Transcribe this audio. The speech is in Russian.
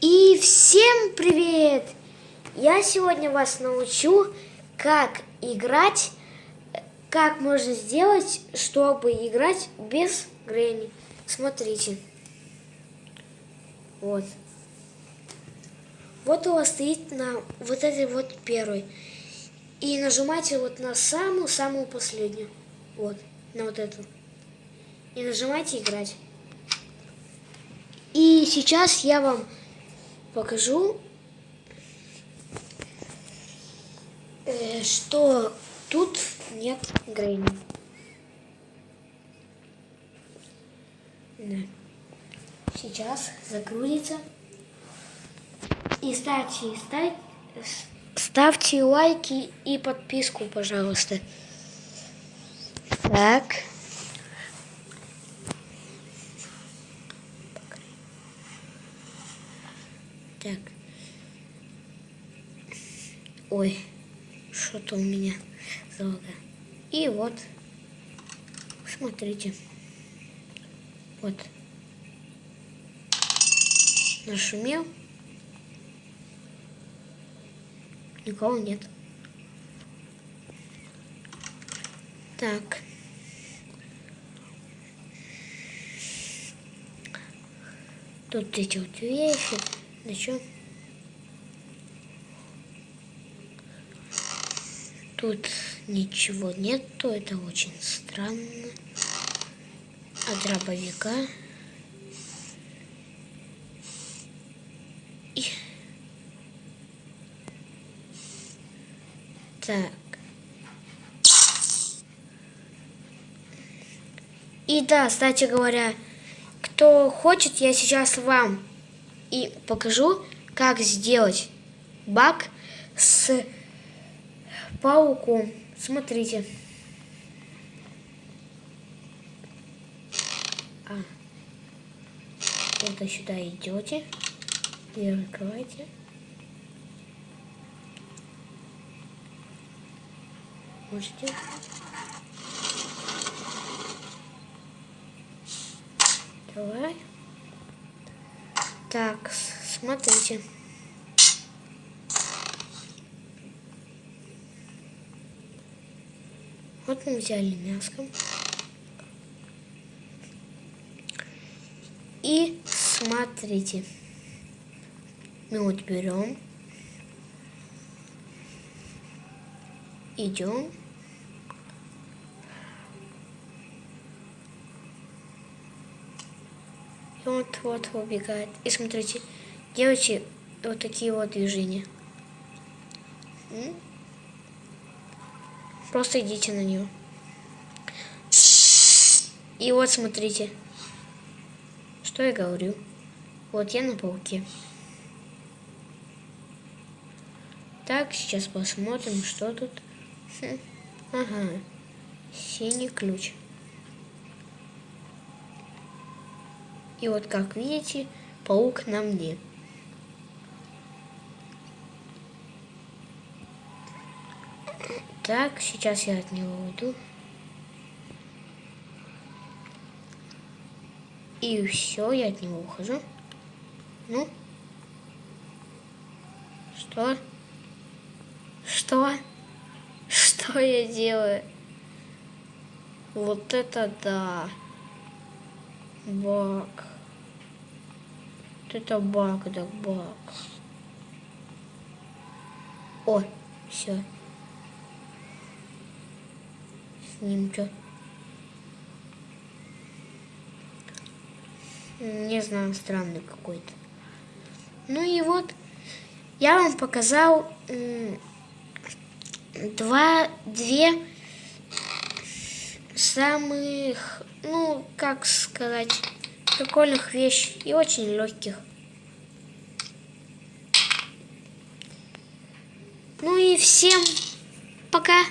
И всем привет! Я сегодня вас научу, как играть, как можно сделать, чтобы играть без Гренни. Смотрите. Вот. Вот у вас стоит на вот этой вот первой. И нажимайте вот на самую-самую последнюю. Вот, на вот эту. И нажимайте играть. И сейчас я вам покажу, что тут нет Гренни. Да. Сейчас загрузится. И ставьте лайки и подписку, пожалуйста. Так. Так. Ой, что-то у меня залага. И вот, смотрите. Вот. Нашумел. Никого нет. Так. Тут эти вот вещи. Да что? Тут ничего нету. Это очень странно. От дробовика. Так. И да, кстати говоря, кто хочет, я сейчас вам и покажу, как сделать баг с пауком. Смотрите. Вот сюда идете и открываете. Можете. Давай. Так, смотрите. Вот мы взяли мяско. И смотрите. Мы вот берем. Идем. И вот убегает. И смотрите, делайте вот такие вот движения. Просто идите на нее. И вот смотрите, что я говорю. Вот я на пауке. Так, сейчас посмотрим, что тут. Ага, синий ключ. И вот, как видите, паук на мне. Так, сейчас я от него уйду. И все, я от него ухожу. Ну? Что? Что? Что я делаю? Вот это да. Баг. Вот это баг, да баг. О, все. С ним что? Не знаю, странный какой-то. Ну и вот, я вам показал две самых, ну, как сказать, прикольных вещи и очень легких. Ну и всем пока!